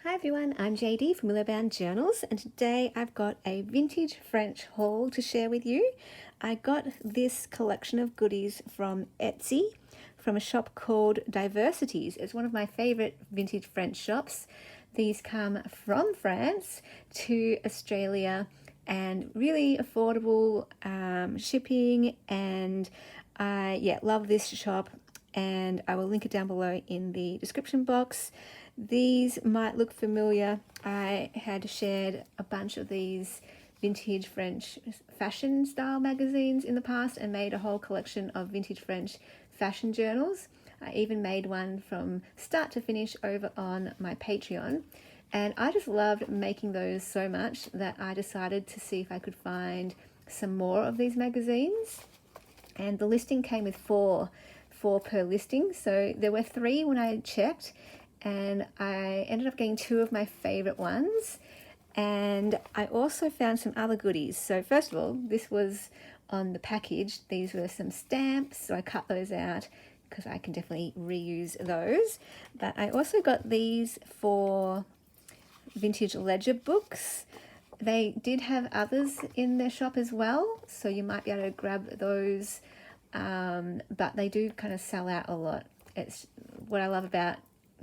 Hi everyone, I'm JD from Willowbound Journals, and today I've got a vintage French haul to share with you. I got this collection of goodies from Etsy from a shop called Divercites. It's one of my favorite vintage French shops. These come from France to Australia and really affordable shipping, and I love this shop, and I will link it down below in the description box. These might look familiar. I had shared a bunch of these vintage French fashion style magazines in the past and made a whole collection of vintage French fashion journals. I even made one from start to finish over on my Patreon. And I just loved making those so much that I decided to see if I could find some more of these magazines. And the listing came with four per listing. So there were three when I checked, and I ended up getting two of my favorite ones. And I also found some other goodies. So first of all, this was on the package. These were some stamps, so I cut those out because I can definitely reuse those. But I also got these for vintage ledger books. They did have others in their shop as well, so you might be able to grab those, but they do kind of sell out a lot. It's what I love about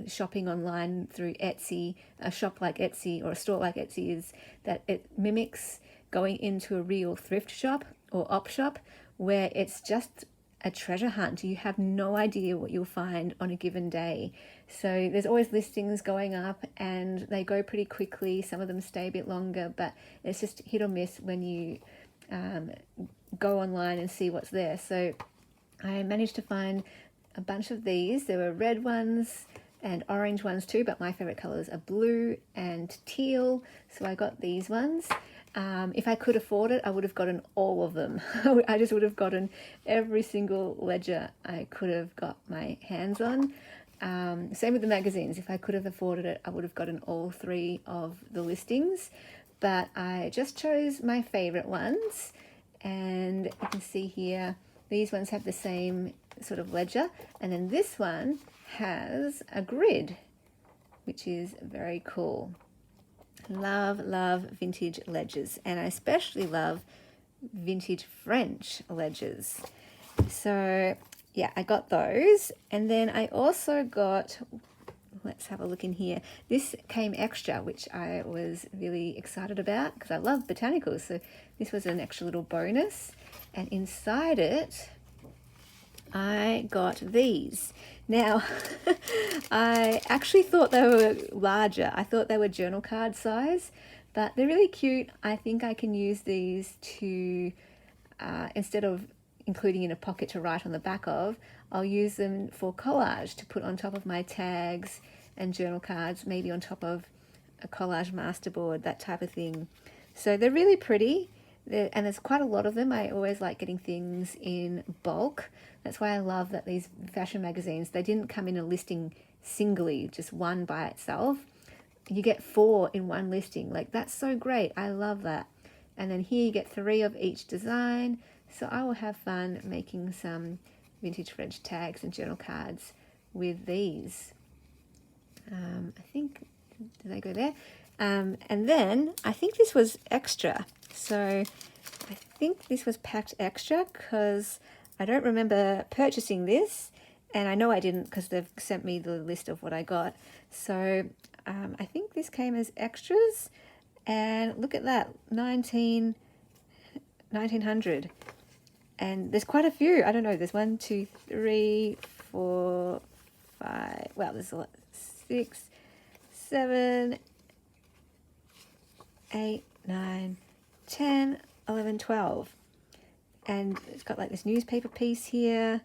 shopping online through Etsy, a shop like Etsy or a store like Etsy, is that it mimics going into a real thrift shop or op shop where it's just a treasure hunt. You have no idea what you'll find on a given day. So there's always listings going up and they go pretty quickly. Some of them stay a bit longer, but it's just hit or miss when you go online and see what's there. So I managed to find a bunch of these. There were red ones and orange ones too, but my favorite colors are blue and teal, so I got these ones. If I could afford it, I would have gotten all of them. I just would have gotten every single ledger I could have got my hands on. Same with the magazines. If I could have afforded it, I would have gotten all three of the listings, but I just chose my favorite ones. And you can see here, these ones have the same sort of ledger, and then this one has a grid, which is very cool. Love vintage ledgers, and I especially love vintage French ledgers. So yeah, I got those, and then I also got, let's have a look in here. This came extra, which I was really excited about because I love botanicals. So this was an extra little bonus, and inside it I got these. Now, I actually thought they were larger. I thought they were journal card size, but they're really cute. I think I can use these to, instead of including in a pocket to write on the back of, I'll use them for collage to put on top of my tags and journal cards, maybe on top of a collage masterboard, that type of thing. So they're really pretty. And there's quite a lot of them. I always like getting things in bulk. That's why I love that these fashion magazines, they didn't come in a listing singly, just one by itself. You get four in one listing. Like, that's so great. I love that. And then here you get three of each design. So I will have fun making some vintage French tags and journal cards with these. I think, did they go there? And then I think this was extra. So I think this was packed extra because I don't remember purchasing this, and I know I didn't because they've sent me the list of what I got. So I think this came as extras, and look at that, 1900. And there's quite a few. I don't know, there's 1, 2, 3, 4, 5, well, there's a lot, 6, 7, 8, 9, 10, 11, 12. And it's got like this newspaper piece here.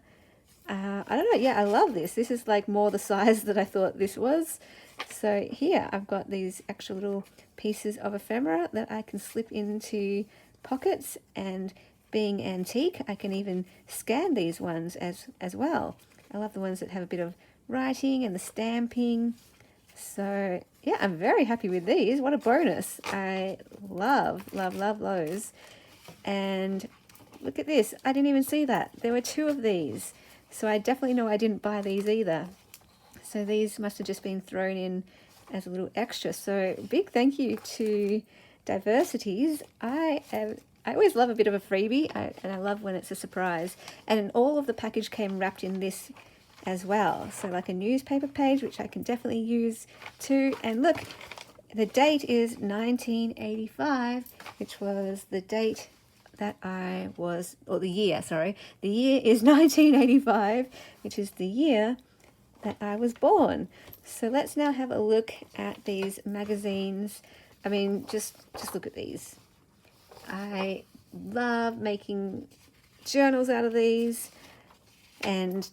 I don't know, yeah, I love this. This is like more the size that I thought this was. So here I've got these extra little pieces of ephemera that I can slip into pockets, and being antique, I can even scan these ones as well. I love the ones that have a bit of writing and the stamping. So yeah, I'm very happy with these. What a bonus. I love those. And look at this. I didn't even see that. There were two of these. So I definitely know I didn't buy these either. So these must have just been thrown in as a little extra. So big thank you to Divercites. I always love a bit of a freebie, and I love when it's a surprise. And all of the package came wrapped in this as well. So like a newspaper page, which I can definitely use too. And look, the date is 1985, which was the date that I was, or the year, sorry. The year is 1985, which is the year that I was born. So let's now have a look at these magazines. I mean, just look at these. I love making journals out of these, and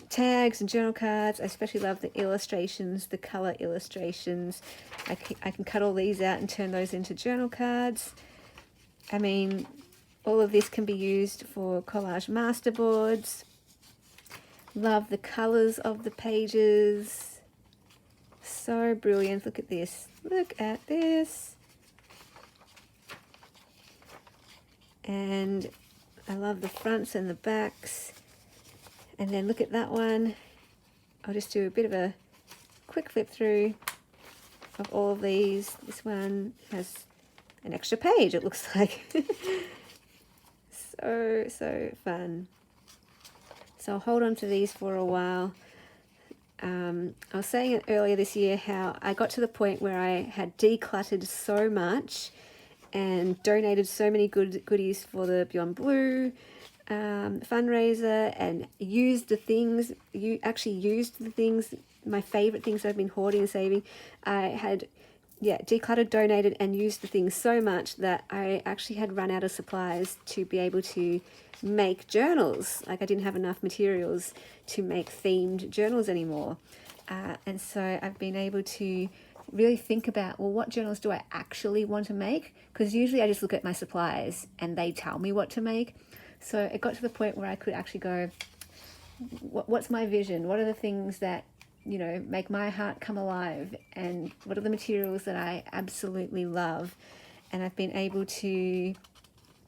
tags and journal cards. I especially love the illustrations, the color illustrations. I can cut all these out and turn those into journal cards. I mean, all of this can be used for collage masterboards. Love the colors of the pages. So brilliant. Look at this. Look at this. And I love the fronts and the backs. And then look at that one. I'll just do a bit of a quick flip through of all of these. This one has an extra page, it looks like. So fun. So I'll hold on to these for a while. I was saying it earlier this year how I got to the point where I had decluttered so much and donated so many goodies for the Beyond Blue fundraiser, and used the things, my favorite things I've been hoarding and saving. I had decluttered, donated, and used the things so much that I actually had run out of supplies to be able to make journals. Like, I didn't have enough materials to make themed journals anymore. And so I've been able to really think about, well, what journals do I actually want to make? Because usually I just look at my supplies and they tell me what to make. So it got to the point where I could actually go, what's my vision? What are the things that, you know, make my heart come alive? And what are the materials that I absolutely love? And I've been able to,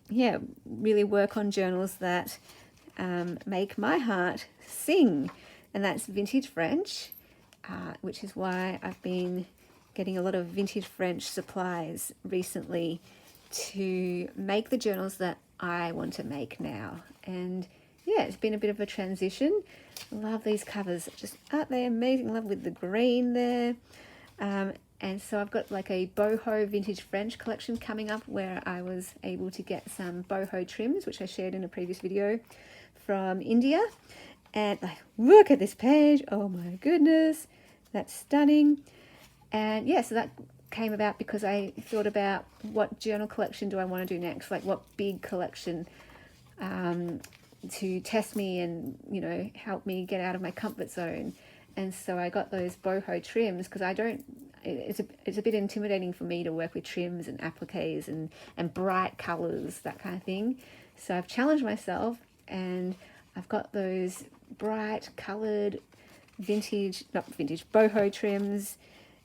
really work on journals that make my heart sing. And that's vintage French, which is why I've been getting a lot of vintage French supplies recently to make the journals that I want to make now. And it's been a bit of a transition. Love these covers, just aren't they amazing? Love with the green there. And so I've got like a boho vintage French collection coming up, where I was able to get some boho trims, which I shared in a previous video, from India. And like, look at this page, oh my goodness, that's stunning. And so that came about because I thought about, what journal collection do I want to do next? Like, what big collection to test me and, you know, help me get out of my comfort zone. And so I got those boho trims, because it's a bit intimidating for me to work with trims and appliques and bright colors, that kind of thing. So I've challenged myself, and I've got those bright colored boho trims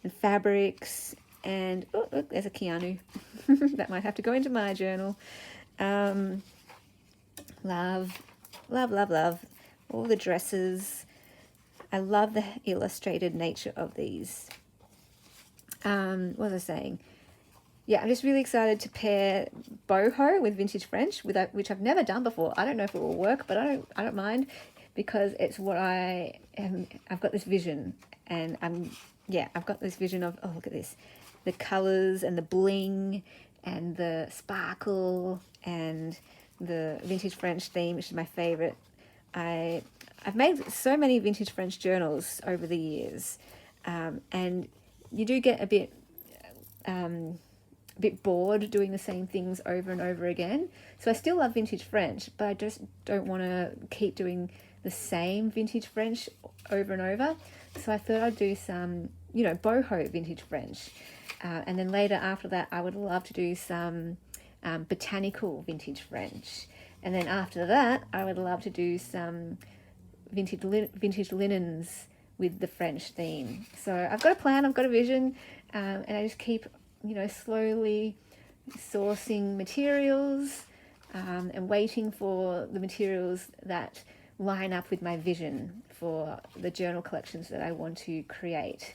and fabrics. And look, there's a Keanu. That might have to go into my journal. Love all the dresses. I love the illustrated nature of these. What was I saying? I'm just really excited to pair boho with vintage French, which I've never done before. I don't know if it will work, but I don't mind, because it's what I am. I've got this vision, and I've got this vision of, oh, look at this, the colors and the bling and the sparkle and the vintage French theme, which is my favorite. I've made so many vintage French journals over the years, and you do get a bit bored doing the same things over and over again. So I still love vintage French, but I just don't want to keep doing the same vintage French over and over. So I thought I'd do some, boho vintage French. And then later after that, I would love to do some botanical vintage French. And then after that, I would love to do some vintage linens with the French theme. So I've got a plan, I've got a vision, and I just keep, slowly sourcing materials and waiting for the materials that line up with my vision for the journal collections that I want to create.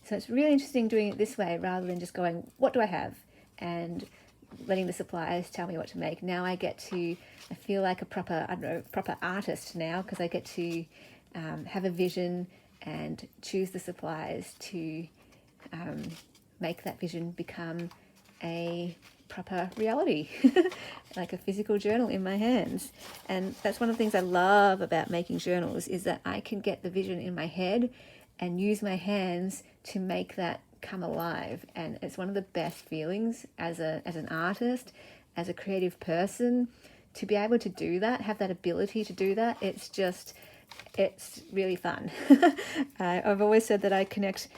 So it's really interesting doing it this way rather than just going, what do I have? And letting the suppliers tell me what to make. Now I feel like a proper, proper artist now, because I get to have a vision and choose the supplies to make that vision become a proper reality, like a physical journal in my hands. And that's one of the things I love about making journals, is that I can get the vision in my head and use my hands to make that come alive. And it's one of the best feelings as an artist, as a creative person, to be able to do that, have that ability to do that. It's really fun. I've always said that I connect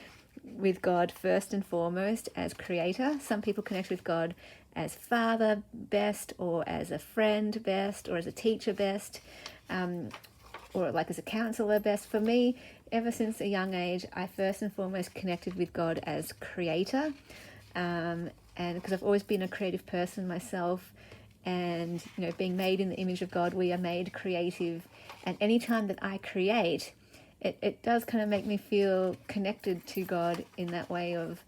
with God first and foremost as creator. Some people connect with God as father best, or as a friend best, or as a teacher best, or like as a counselor best. For me, ever since a young age, I first and foremost connected with God as creator, and because I've always been a creative person myself, and being made in the image of God, we are made creative. And anytime that I create, it does kind of make me feel connected to God in that way of,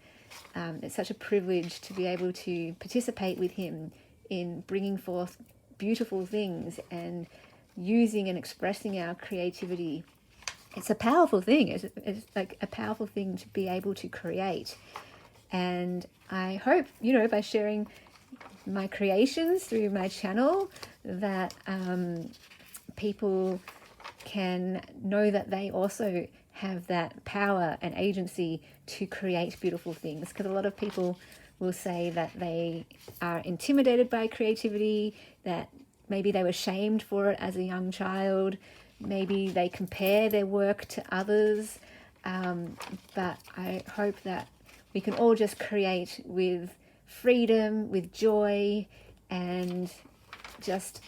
it's such a privilege to be able to participate with him in bringing forth beautiful things and using and expressing our creativity. It's a powerful thing. It's like a powerful thing to be able to create. And I hope, by sharing my creations through my channel, that people can know that they also have that power and agency to create beautiful things. Because a lot of people will say that they are intimidated by creativity, that maybe they were shamed for it as a young child, maybe they compare their work to others, but I hope that we can all just create with freedom, with joy, and just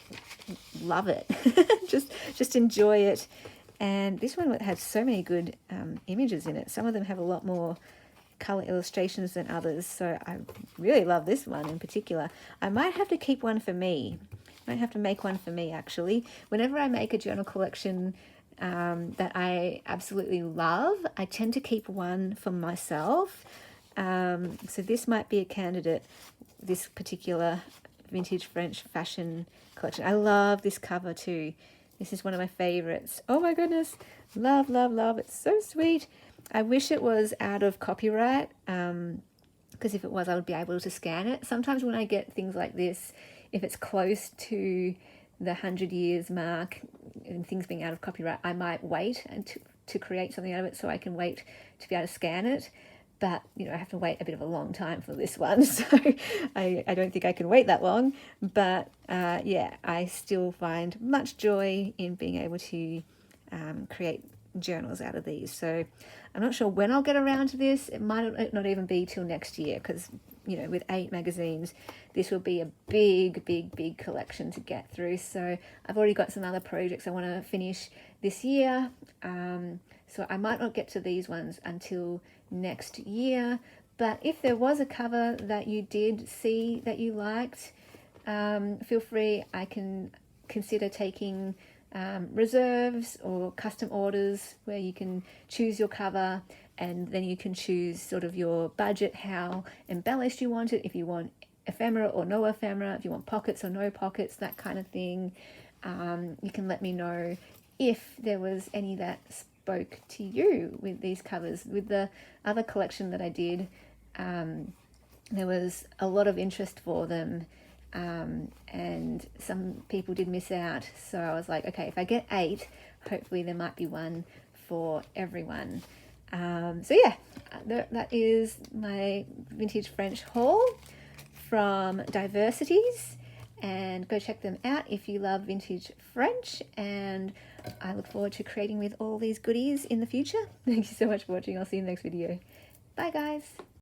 love it. just enjoy it. And this one had so many good images in it. Some of them have a lot more color illustrations than others, so I really love this one in particular. I might have to keep one for me. I might have to make one for me, actually. Whenever I make a journal collection that I absolutely love, I tend to keep one for myself. So this might be a candidate, this particular vintage French fashion collection. I love this cover too. This is one of my favorites. Oh my goodness. Love, love, love. It's so sweet. I wish it was out of copyright, because if it was, I would be able to scan it. Sometimes when I get things like this, if it's close to the 100 years mark and things being out of copyright, I might wait to create something out of it, so I can wait to be able to scan it. But, I have to wait a bit of a long time for this one, so I don't think I can wait that long. But, yeah, I still find much joy in being able to create journals out of these. So I'm not sure when I'll get around to this. It might not even be till next year, because, with 8 magazines, this will be a big, big, big collection to get through. So I've already got some other projects I want to finish this year. So I might not get to these ones until next year. But if there was a cover that you did see that you liked, feel free. I can consider taking reserves or custom orders where you can choose your cover, and then you can choose sort of your budget, how embellished you want it, if you want ephemera or no ephemera, if you want pockets or no pockets, that kind of thing. You can let me know if there was any that spoke to you with these covers. With the other collection that I did, there was a lot of interest for them, and some people did miss out. So I was like, okay, if I get 8, hopefully there might be one for everyone. So yeah, that is my vintage French haul from Divercites, and go check them out if you love vintage French, and I look forward to creating with all these goodies in the future. Thank you so much for watching. I'll see you in the next video. Bye guys.